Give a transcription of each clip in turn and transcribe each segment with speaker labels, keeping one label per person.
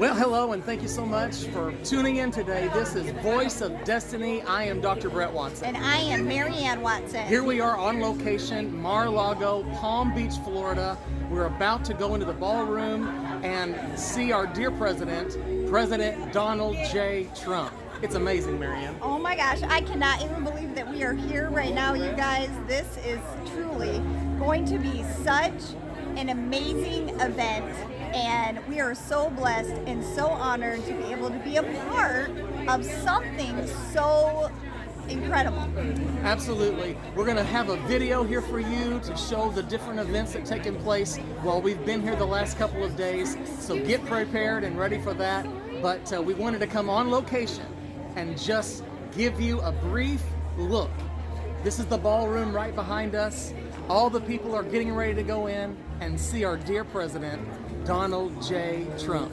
Speaker 1: Well, hello, and thank you so much for tuning in today. This is Voice of Destiny. I am Dr. Brett Watson.
Speaker 2: And I am Marianne Watson.
Speaker 1: Here we are on location, Mar-a-Lago, Palm Beach, Florida. We're about to go into the ballroom and see our dear president, President Donald J. Trump. It's amazing, Marianne.
Speaker 2: Oh my gosh, I cannot even believe that we are here right now, you guys. This is truly going to be such an amazing event, and we are so blessed and so honored to be able to be a part of something so incredible.
Speaker 1: Absolutely. We're going to have a video here for you to show the different events that have taken place while we've been here the last couple of days. So get prepared and ready for that. But we wanted to come on location and just give you a brief look. This is the ballroom right behind us. All the people are getting ready to go in and see our dear president, Donald J. Trump.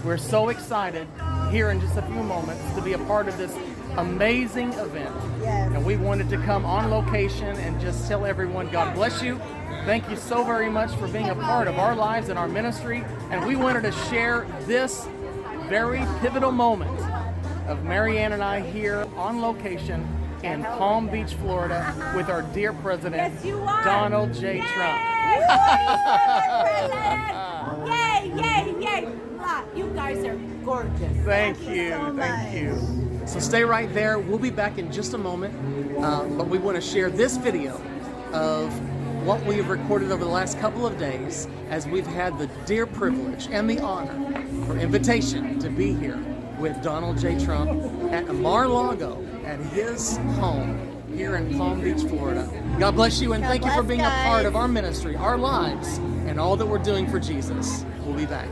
Speaker 1: We're so excited here in just a few moments to be a part of this amazing event.
Speaker 2: Yes.
Speaker 1: And we wanted to come on location and just tell everyone, God bless you. Thank you so very much for being a part of our lives and our ministry. And we wanted to share this very pivotal moment of Marianne and I here on location in Palm Beach, Florida, with our dear president, Donald J. Trump.
Speaker 3: Yay, yay, yay. You guys are gorgeous.
Speaker 1: Thank you,
Speaker 2: so
Speaker 1: thank you. So stay right there. We'll be back in just a moment, but we want to share this video of what we have recorded over the last couple of days as we've had the dear privilege and the honor or invitation to be here with Donald J. Trump at Mar-a-Lago at his home here in Palm Beach, Florida. God bless you, and thank you for being a part of our ministry, our lives, and all that we're doing for Jesus. We'll be back.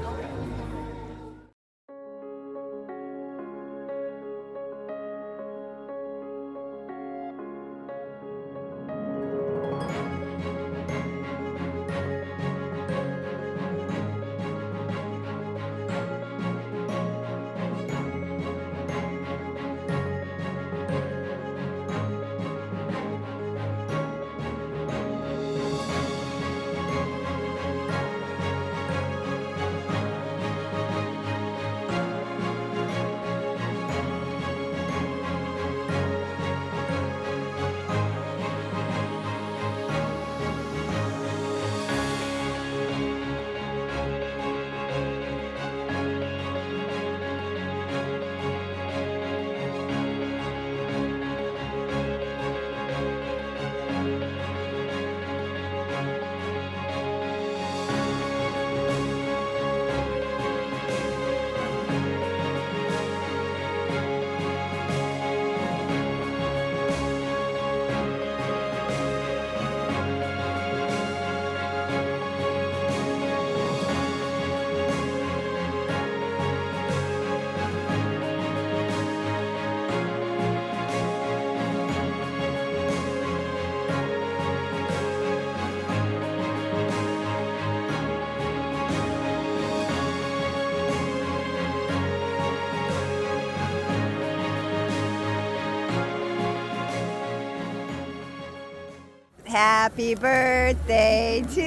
Speaker 2: Happy birthday to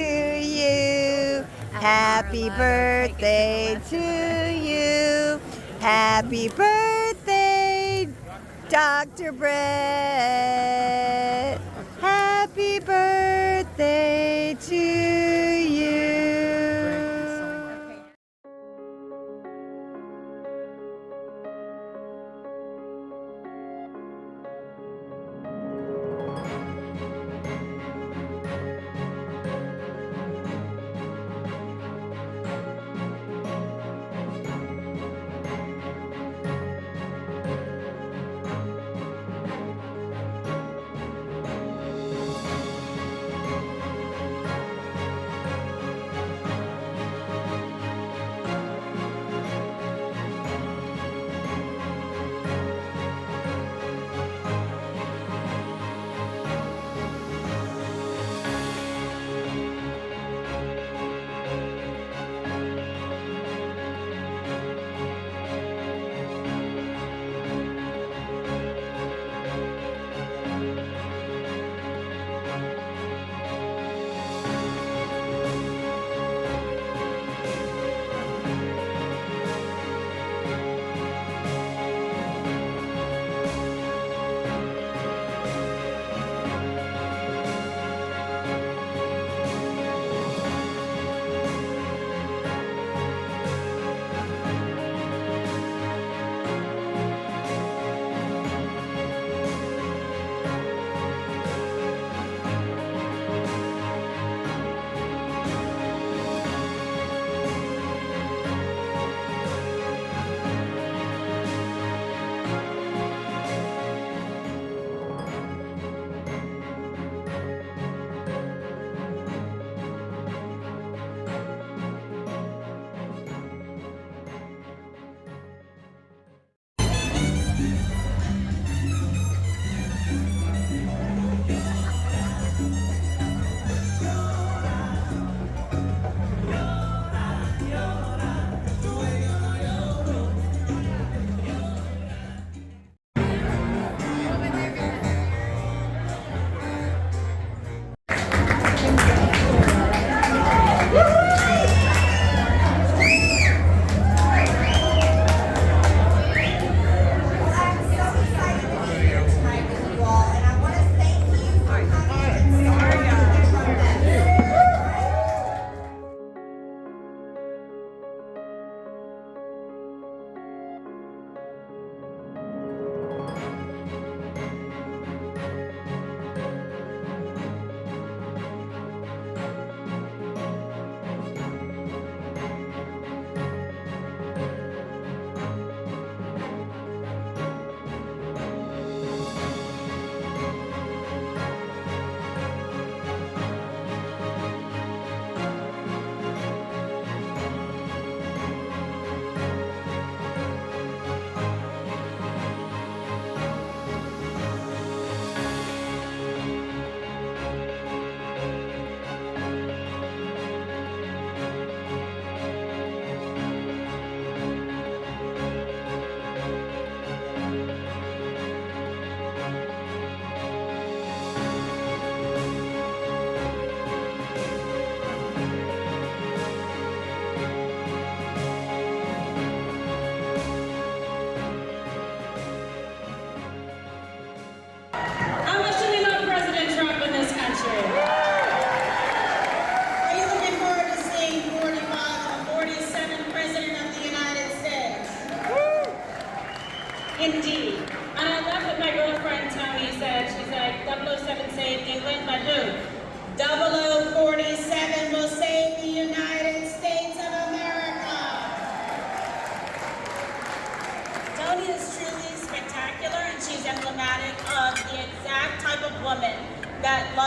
Speaker 2: you. Happy birthday to you. Happy birthday, Dr. Brett. Happy birthday to you.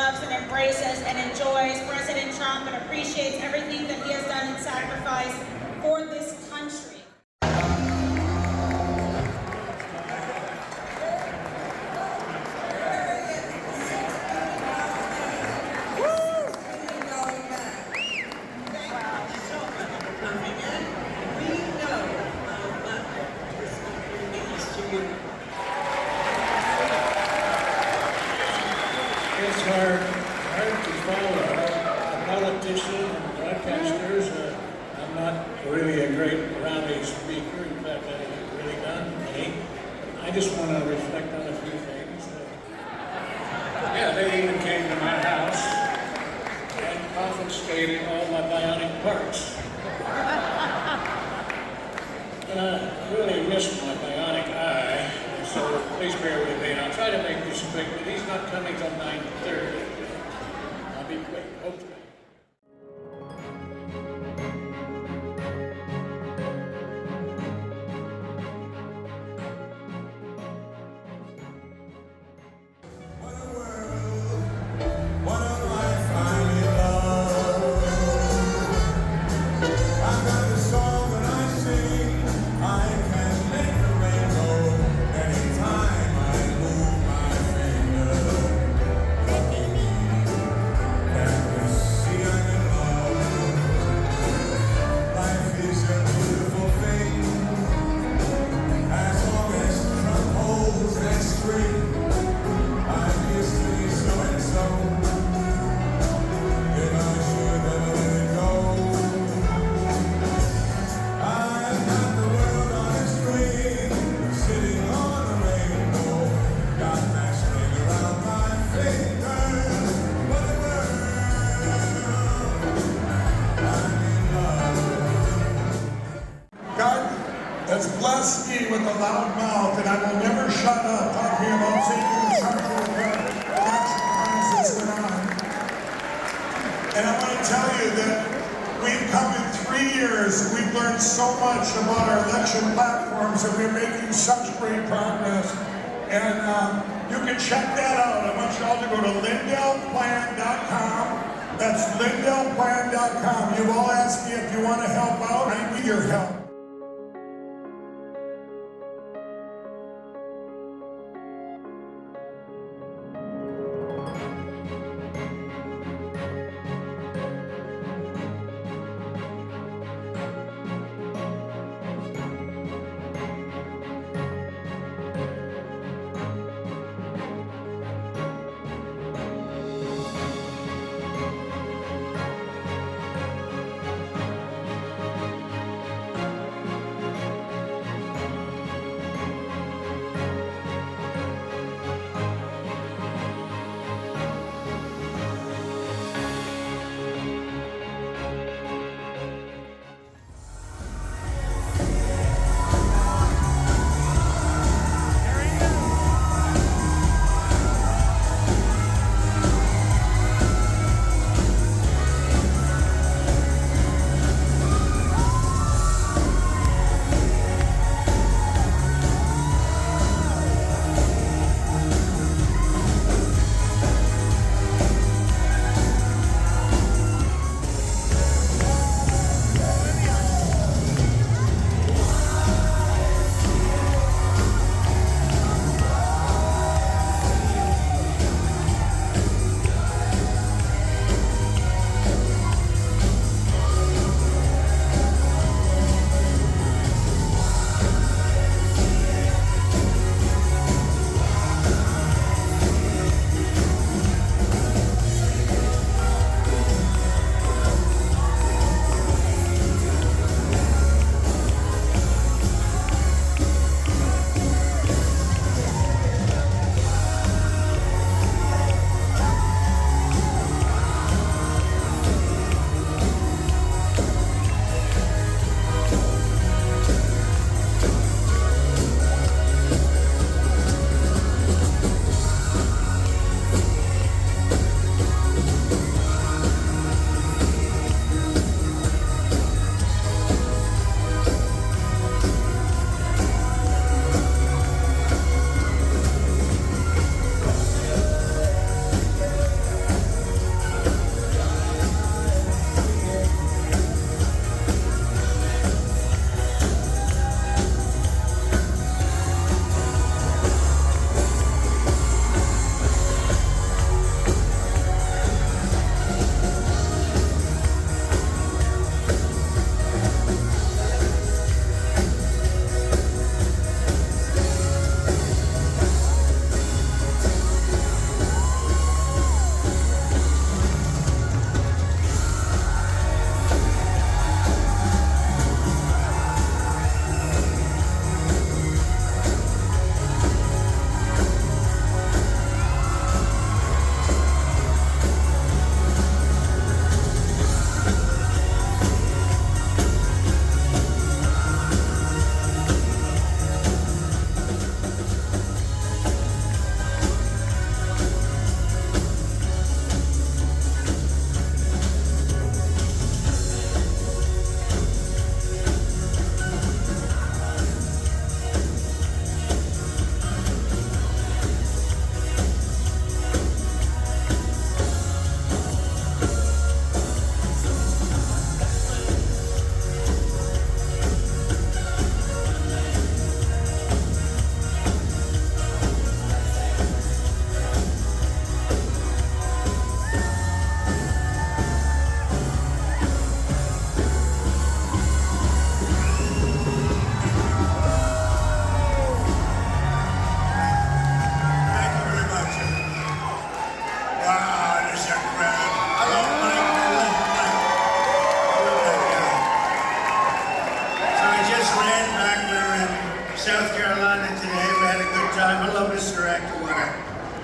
Speaker 4: loves and embraces and enjoys President Trump and appreciates everything that he has done and sacrificed for this country.
Speaker 5: It's hard to follow. A politician and broadcasters. I'm not really a great rally speaker. In fact, I haven't really done any. I just want to reflect on a few things. Yeah, they even came to my house and confiscated all my bionic parts. And I really missed my bionic eye. So please bear with me. I'll try to make this quick, but he's not coming till 9:30. I'll be quick, hopefully.
Speaker 6: Has blessed me with a loud mouth, and I will never shut up talking about saving the country with the election crisis going on. And I want to tell you that we've come in 3 years, we've learned so much about our election platforms, and we're making such great progress. And you can check that out. I want you all to go to lindellplan.com. That's lindellplan.com. You've all asked me if you want to help out. I need your help.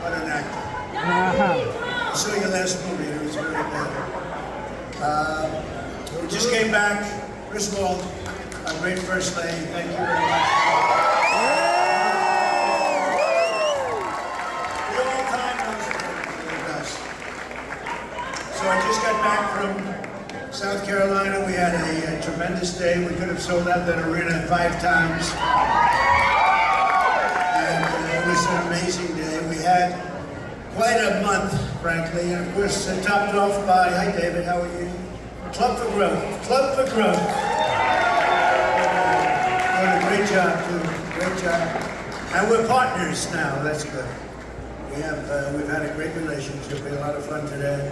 Speaker 7: What an actor. I saw your last movie, and it was very bad. We just came back. First of all, our great First Lady, thank you very much. The all-time most the best. So I just got back from South Carolina. We had a tremendous day. We could have sold out that arena 5 times. And it was an amazing day. We had quite a month, frankly, and of course topped off by, hi David, how are you? Club for Growth. Club for Growth. Doing a great job, too. Great job. And we're partners now, that's good. We've had a great relationship. We had a lot of fun today.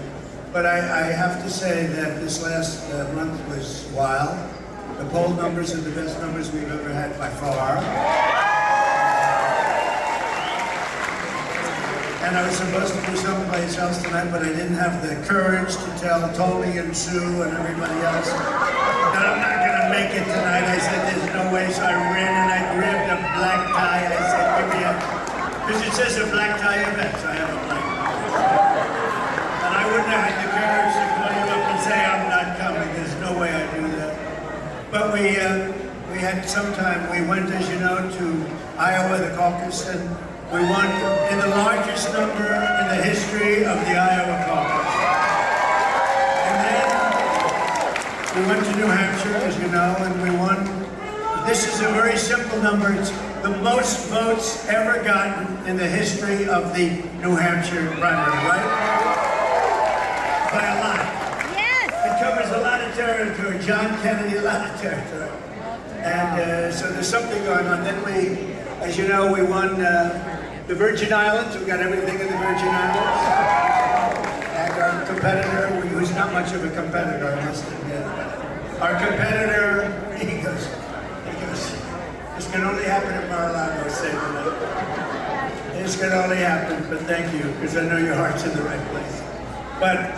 Speaker 7: But I have to say that this last month was wild. The poll numbers are the best numbers we've ever had by far. And I was supposed to be someplace else tonight, but I didn't have the courage to tell Tony and Sue and everybody else that I'm not going to make it tonight. I said, there's no way, so I ran and I grabbed a black tie. I said, give me a, because it says a black tie event, so I have a black tie. And I wouldn't have had the courage to call you up and say, I'm not coming. There's no way I'd do that. But we had some time. We went, as you know, to Iowa, the caucus, and we won in the largest number in the history of the Iowa caucus. And then we went to New Hampshire, as you know, and we won. This is a very simple number. It's the most votes ever gotten in the history of the New Hampshire primary, right? By a lot. Yes! It covers a lot of territory. John Kennedy, a lot of territory. And so there's something going on. Then we, as you know, we won the Virgin Islands. We got everything in the Virgin Islands. And our competitor, who's not much of a competitor, I must admit. Our competitor, he goes, this can only happen at Mar-a-Lago, say this can only happen, but thank you, because I know your heart's in the right place. But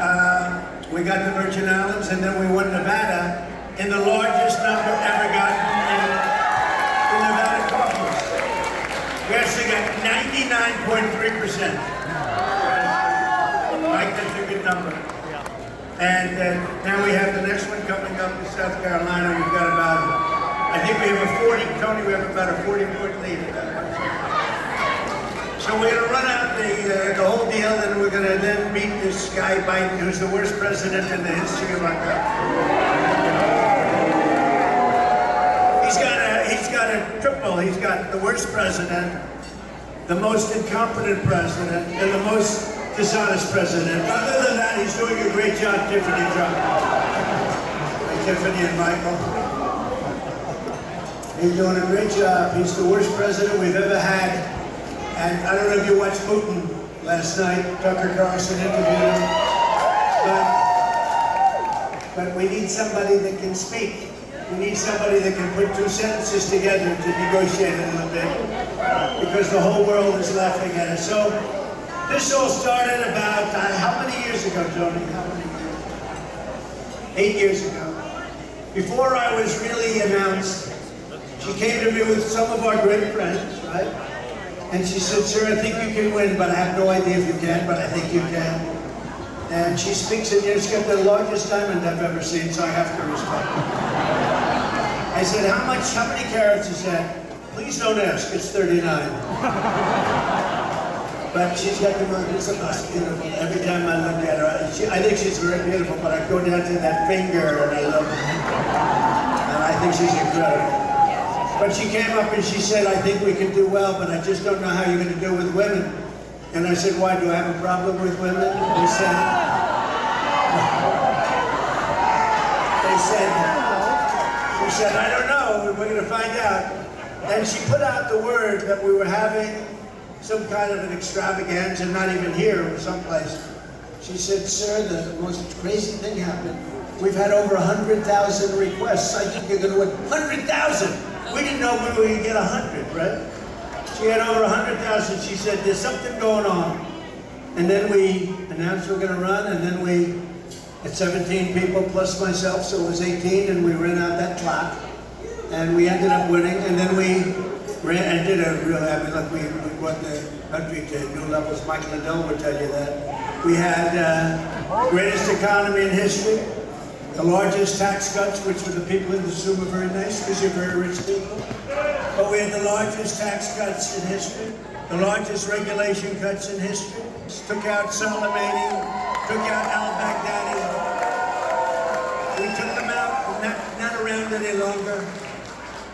Speaker 7: we got the Virgin Islands, and then we won Nevada in the largest number ever gotten in the Nevada caucus. We actually got 99.3%. Mike, that's a good number. And now we have the next one coming up in South Carolina. We've got about, I think we have a 40, Tony, we have about a 40-point lead at that one. So we're going to run out the whole deal, and we're going to then beat this guy Biden, who's the worst president in the history of our country. He's got a triple. He's got the worst president, the most incompetent president, and the most dishonest president. Other than that, he's doing a great job, Tiffany. Tiffany and Michael. He's doing a great job. He's the worst president we've ever had. And I don't know if you watched Putin last night. Tucker Carlson interviewed him. But we need somebody that can speak. We need somebody that can put 2 sentences together to negotiate a little bit, because the whole world is laughing at us. So this all started about, how many years ago, Tony? How many years? 8 years ago. Before I was really announced, she came to me with some of our great friends, right? And she said, sir, I think you can win, but I have no idea if you can, but I think you can. And she speaks in, she's got the largest diamond I've ever seen, so I have to respect her. I said, how many carats is that? Please don't ask, it's 39. But she's got the most beautiful. Every time I look at her, I think she's very beautiful, but I go down to that finger and I love her. And I think she's incredible. But she came up and she said, I think we can do well, but I just don't know how you're going to do with women. And I said, why, do I have a problem with women? They said, she said, I don't know, we're going to find out. And she put out the word that we were having some kind of an extravaganza, not even here, it was someplace. She said, sir, the most crazy thing happened. We've had over 100,000 requests. I think you're going to win 100,000. We didn't know we were going to get 100, right? She had over 100,000. She said, there's something going on. And then we announced we're going to run, and then we had 17 people plus myself, so it was 18, and we ran out that clock. And we ended up winning, and then we ran and did a real happy, look, we won the country to new levels. Michael Liddell would tell you that. We had greatest economy in history, the largest tax cuts, which for the people in this room are very nice because you're very rich people. But we had the largest tax cuts in history, the largest regulation cuts in history. Took out Soleimani, took out al-Baghdadi. We took them out, not around any longer.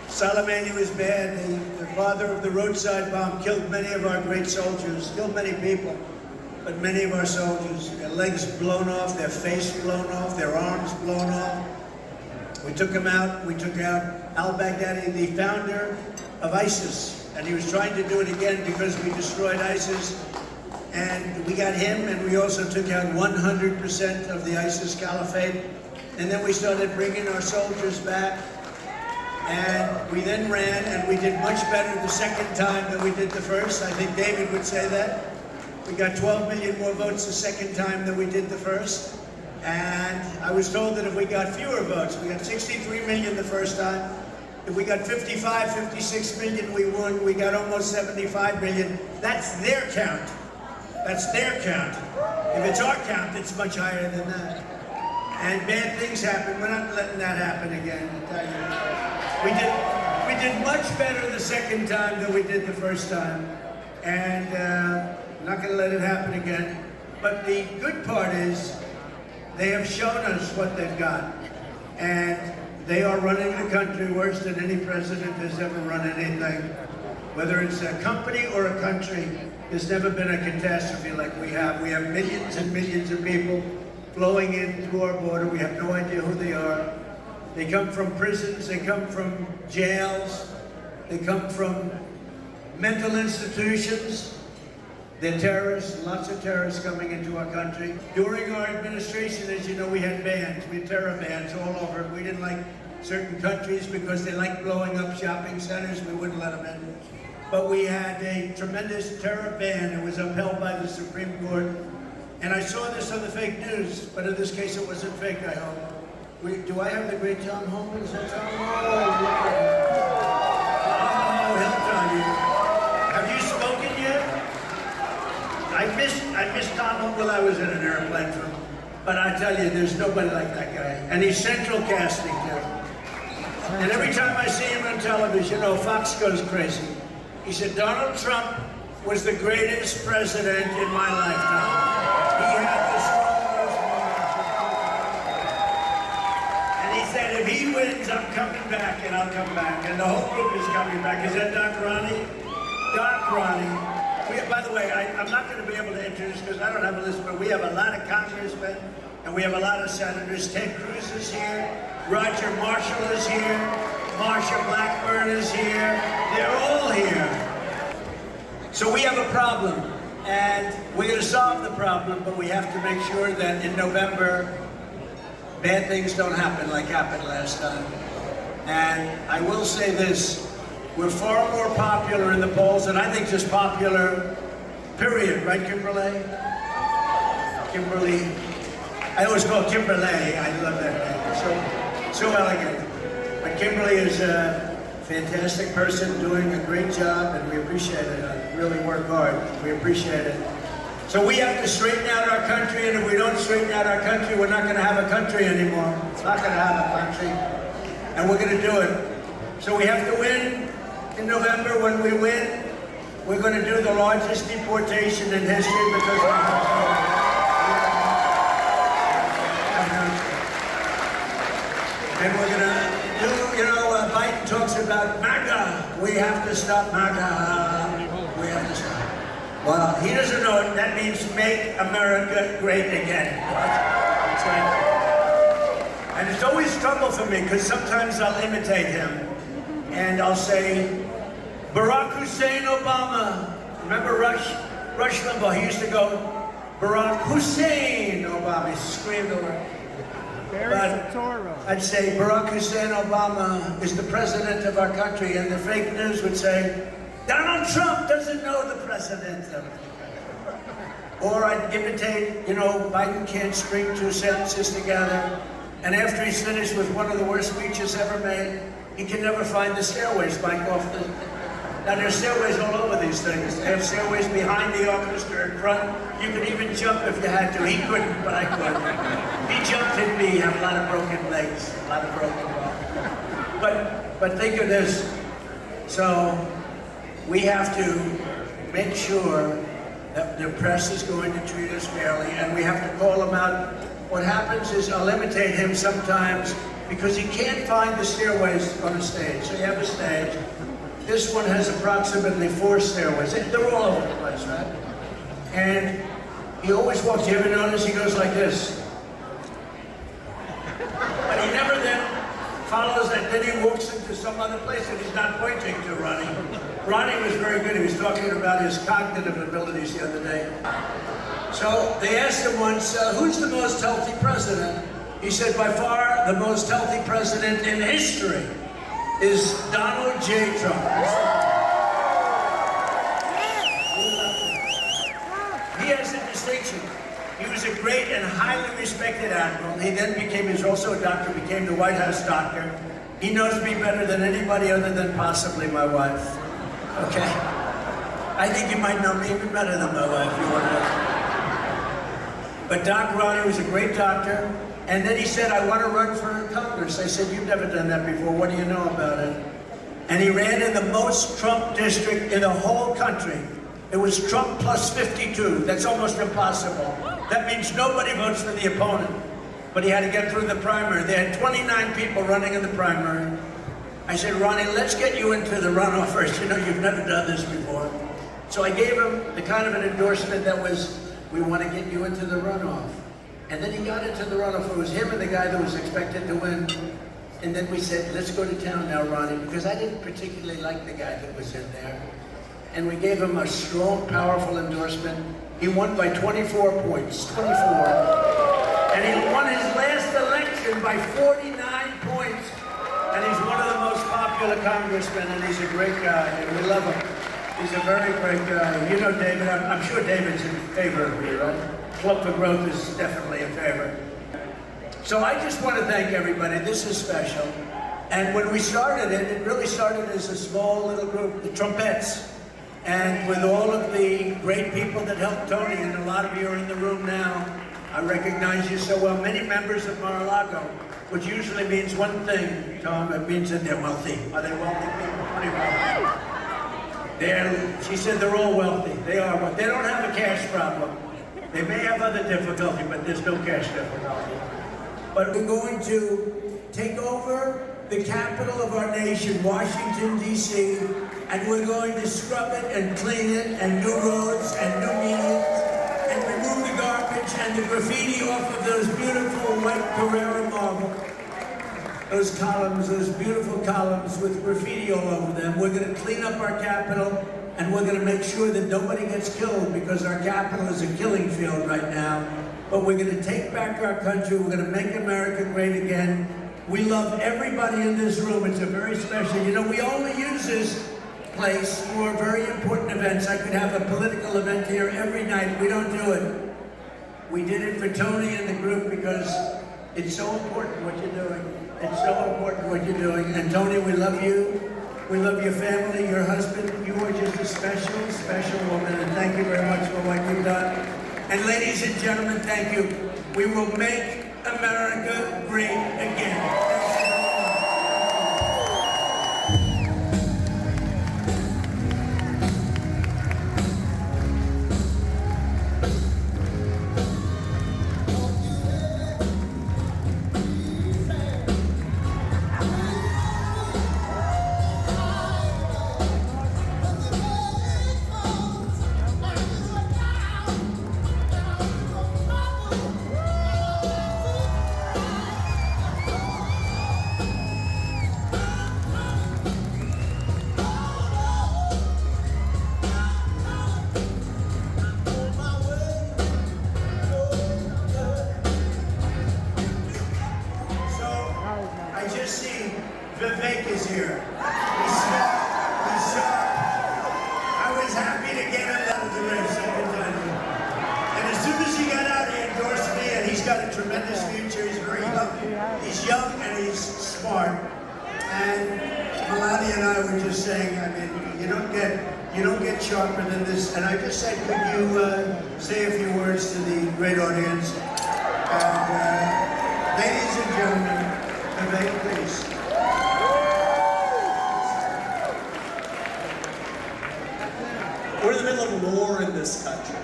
Speaker 7: Soleimani was bad. The father of the roadside bomb killed many of our great soldiers, killed many people, but many of our soldiers, their legs blown off, their face blown off, their arms blown off. We took him out. We took out al-Baghdadi, the founder of ISIS, and he was trying to do it again because we destroyed ISIS. And we got him, and we also took out 100% of the ISIS caliphate. And then we started bringing our soldiers back. And we then ran, and we did much better the second time than we did the first. I think David would say that. We got 12 million more votes the second time than we did the first. And I was told that if we got fewer votes, we got 63 million the first time. If we got 55, 56 million, we won. We got almost 75 million. That's their count. That's their count. If it's our count, it's much higher than that. And bad things happen. We're not letting that happen again, I tell you. We did much better the second time than we did the first time. And I'm not gonna let it happen again. But the good part is, they have shown us what they've got. And they are running the country worse than any president has ever run anything. Whether it's a company or a country, there's never been a catastrophe like we have. We have millions and millions of people flowing in through our border. We have no idea who they are. They come from prisons, they come from jails, they come from mental institutions. They're terrorists, lots of terrorists coming into our country. During our administration, as you know, we had bans, we had terror bans all over. We didn't like certain countries because they like blowing up shopping centers, we wouldn't let them in. But we had a tremendous terror ban. It was upheld by the Supreme Court. And I saw this on the fake news, but in this case it wasn't fake, I hope. Do I have the great Tom Homan? Is that Tom? Oh, he'll tell you. Have you spoken yet? I missed Tom Homan while I was in an airplane from him. But I tell you, there's nobody like that guy. And he's central casting, too. And every time I see him on television, Fox goes crazy. He said, Donald Trump was the greatest president in my lifetime. He had the strongest monarchy. And he said, if he wins, I'm coming back, and I'll come back. And the whole group is coming back. Is that Doc Ronnie? Doc Ronnie. By the way, I'm not going to be able to introduce, because I don't have a list, but we have a lot of congressmen, and we have a lot of senators. Ted Cruz is here. Roger Marshall is here. Marsha Blackburn is here. They're all here. So we have a problem, and we're going to solve the problem, but we have to make sure that in November, bad things don't happen like happened last time. And I will say this, we're far more popular in the polls, and I think just popular, period, right, Kimberly? Kimberly. I always call Kimberly, I love that name, so elegant. But Kimberly is a fantastic person doing a great job, and we appreciate it. I really work hard. We appreciate it. So we have to straighten out our country, and if we don't straighten out our country, we're not going to have a country anymore. It's not going to have a country, and we're going to do it. So we have to win in November. When we win, we're going to do the largest deportation in history because we have and we're going to do, Biden talks about MAGA. We have to stop MAGA. We have to stop. Well, he doesn't know it. That means make America great again. That's right. And it's always trouble for me because sometimes I'll imitate him. And I'll say, Barack Hussein Obama. Remember Rush Limbaugh? He used to go, Barack Hussein Obama. He screamed over. But I'd say Barack Hussein Obama is the president of our country, and the fake news would say, Donald Trump doesn't know the president. Or I'd imitate, Biden can't string two sentences together, and after he's finished with one of the worst speeches ever made, he can never find the stairways back off the Now there's stairways all over these things. They have stairways behind the orchestra in front. You could even jump if you had to. He couldn't, but I could. He jumped at me. I have a lot of broken legs, a lot of broken bones. But think of this. So we have to make sure that the press is going to treat us fairly, and we have to call him out. What happens is I'll imitate him sometimes because he can't find the stairways on a stage. So you have a stage. This one has approximately 4 stairways. They're all over the place, right? And he always walks, you ever notice he goes like this? But he never then follows that, then he walks into some other place that he's not pointing to Ronnie. Ronnie was very good. He was talking about his cognitive abilities the other day. So they asked him once, who's the most healthy president? He said, by far the most healthy president in history is Donald J. Trump. He has a distinction. He was a great and highly respected admiral. He then he's also a doctor, became the White House doctor. He knows me better than anybody other than possibly my wife. Okay? I think you might know me even better than my wife, you want to know. But Doc Ronnie was a great doctor. And then he said, I want to run for Congress. I said, you've never done that before. What do you know about it? And he ran in the most Trump district in the whole country. It was Trump plus 52. That's almost impossible. That means nobody votes for the opponent. But he had to get through the primary. They had 29 people running in the primary. I said, Ronnie, let's get you into the runoff first. You know, you've never done this before. So I gave him the kind of an endorsement that was, we want to get you into the runoff. And then he got into the runoff. It was him and the guy that was expected to win. And then we said, let's go to town now, Ronnie, because I didn't particularly like the guy that was in there. And we gave him a strong, powerful endorsement. He won by 24 points, 24. And he won his last election by 49 points. And he's one of the most popular congressmen, and he's a great guy, and we love him. He's a very great guy. You know David, I'm sure David's in favor of me, right? Club for Growth is definitely in favor. So I just want to thank everybody. This is special. And when we started it, it really started as a small little group, the Trumpettes. And with all of the great people that helped Tony, and a lot of you are in the room now, I recognize you so well. Many members of Mar-a-Lago, which usually means one thing, Tom, it means that they're wealthy. Are they wealthy people? Pretty wealthy. She said they're all wealthy. They are wealthy. They don't have a cash problem. They may have other difficulty, but there's no cash difficulty. But we're going to take over the capital of our nation, Washington, D.C., and we're going to scrub it and clean it, and new roads and new medians, and remove the garbage and the graffiti off of those beautiful white Carrera marble. Those columns, those beautiful columns with graffiti all over them. We're going to clean up our capital, and we're going to make sure that nobody gets killed, because our capital is a killing field right now. But we're going to take back our country. We're going to make America great again. We love everybody in this room. It's a very special, you know, we only use this place for very important events. I could have a political event here every night. We don't do it. We did it for Tony and the group because it's so important what you're doing. It's so important what you're doing. And Tony, we love you. We love your family, your husband. You are just a special, special woman, and thank you very much for what you've done. And ladies and gentlemen, thank you. We will make America great again. Is here. He's sharp. I was happy to get him out of the race, I can tell you. And as soon as he got out, he endorsed me, and he's got a tremendous future. He's very young. He's young and he's smart. And Melania and I were just saying, I mean, you don't get sharper than this. And I just said, could you say a few words to the great audience? And ladies and gentlemen, Vivek, please.
Speaker 8: We're in the middle of a war in this country.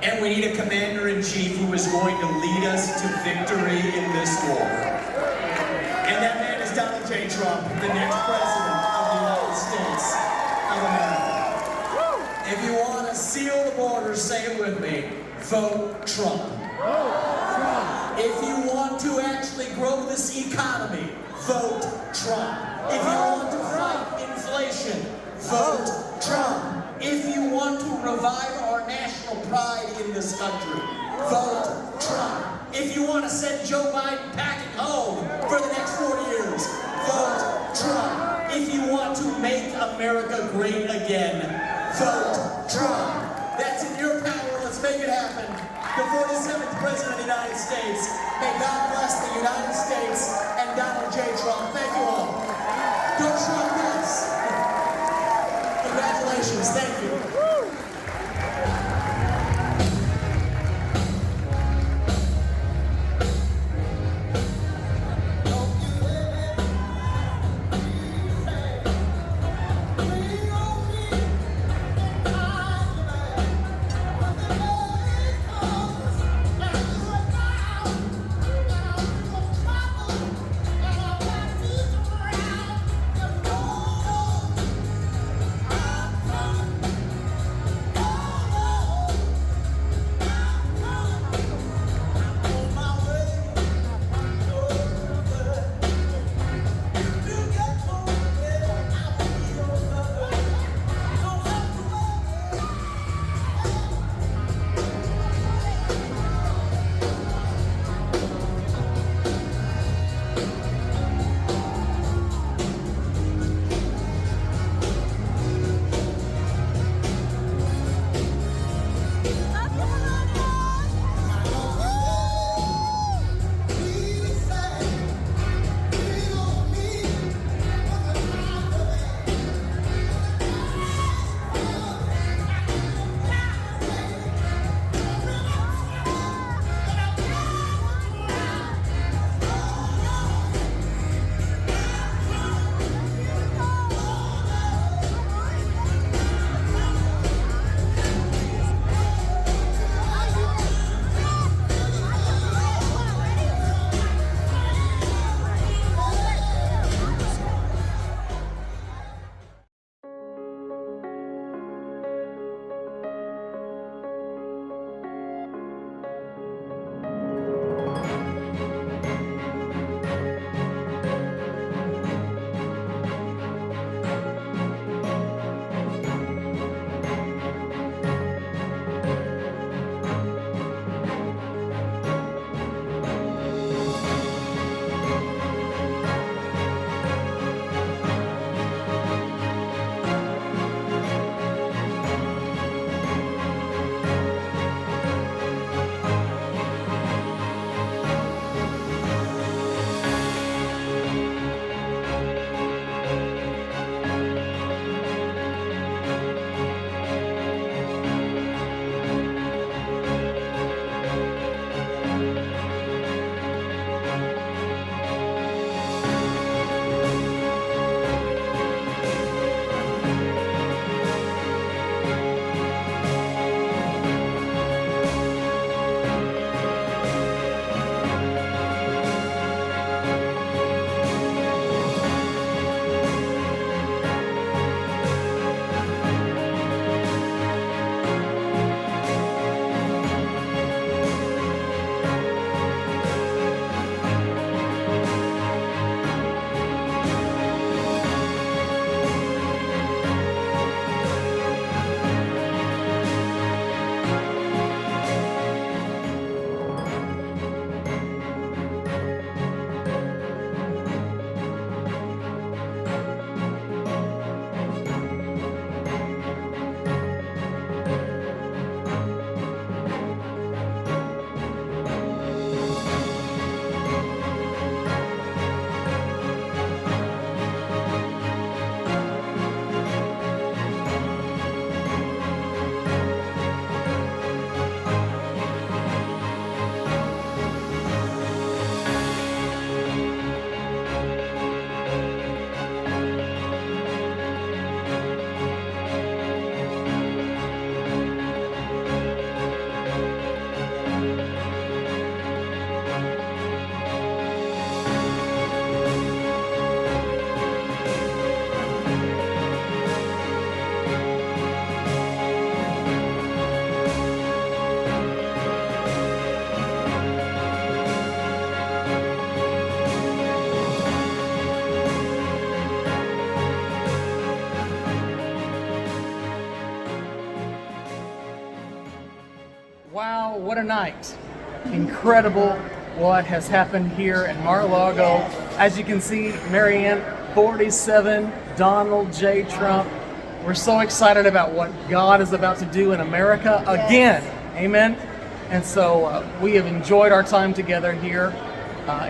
Speaker 8: And we need a commander-in-chief who is going to lead us to victory in this war. And that man is Donald J. Trump, the next president of the United States of America. If you want to seal the border, say it with me, vote Trump. If you want to actually grow this economy, vote Trump. If you want to fight inflation, vote Trump. If you want to revive our national pride in this country, vote Trump. If you want to send Joe Biden packing home for the next 4 years, vote Trump. If you want to make America great again, vote Trump. That's in your power. Let's make it happen. The 47th President of the United States. May God bless the United States and Donald J. Trump. Thank you all. Go Trump, yes. Congratulations. Thank you.
Speaker 1: what a night. Incredible what has happened here in Mar-a-Lago. As you can see, Marianne, 47, Donald J. Trump. We're so excited about what God is about to do in America again. Amen. And so we have enjoyed our time together here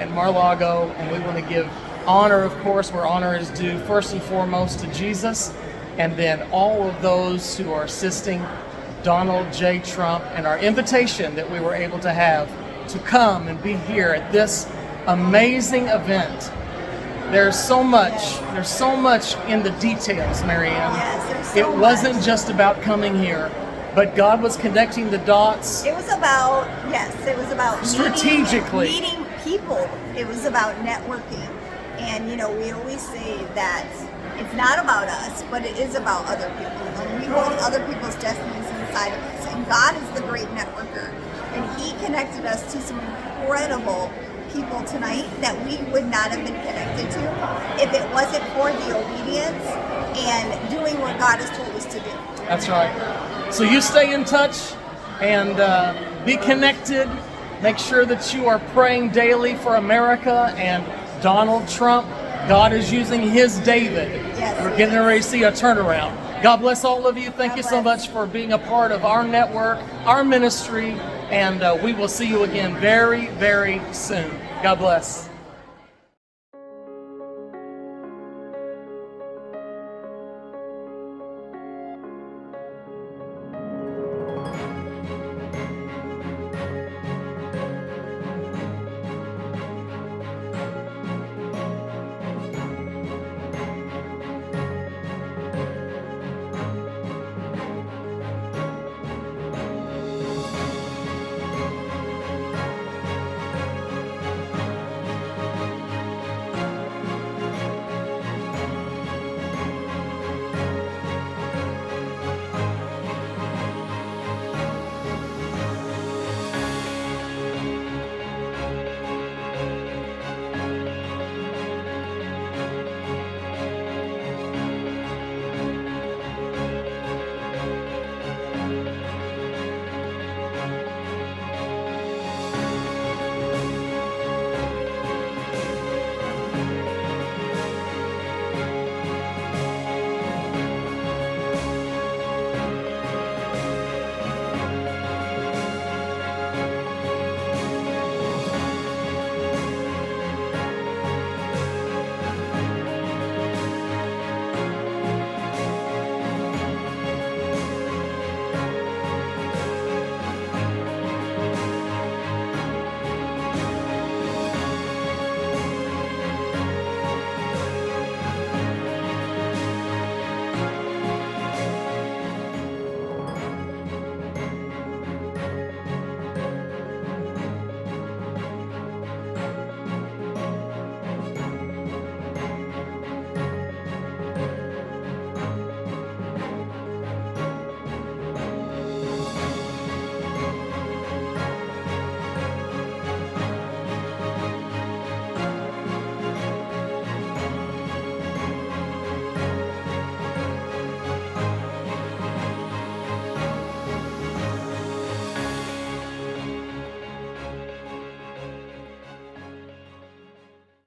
Speaker 1: in Mar-a-Lago, and we want to give honor, of course, where honor is due, first and foremost to Jesus, and then all of those who are assisting Donald J. Trump, and our invitation that we were able to have to come and be here at this amazing event. There's so much in the details, Marianne.
Speaker 2: Yes, there's so
Speaker 1: It wasn't
Speaker 2: much.
Speaker 1: just about coming here, but God was connecting the dots.
Speaker 2: It was about, it was about
Speaker 1: Strategically.
Speaker 2: meeting people. It was about networking. And, you know, we always say that it's not about us, but it is about other people. And we hold other people's destinies inside of us. And God is the great networker. And He connected us to some incredible people tonight that we would not have been connected to if it wasn't for the obedience and doing what God has told us to do.
Speaker 1: That's right. So you stay in touch and be connected. Make sure that you are praying daily for America and Donald Trump. God is using his David.
Speaker 2: Yes,
Speaker 1: We're getting ready to see a turnaround. God bless all of you. Thank you so much for being a part of our network, our ministry, and we will see you again very, very soon. God bless.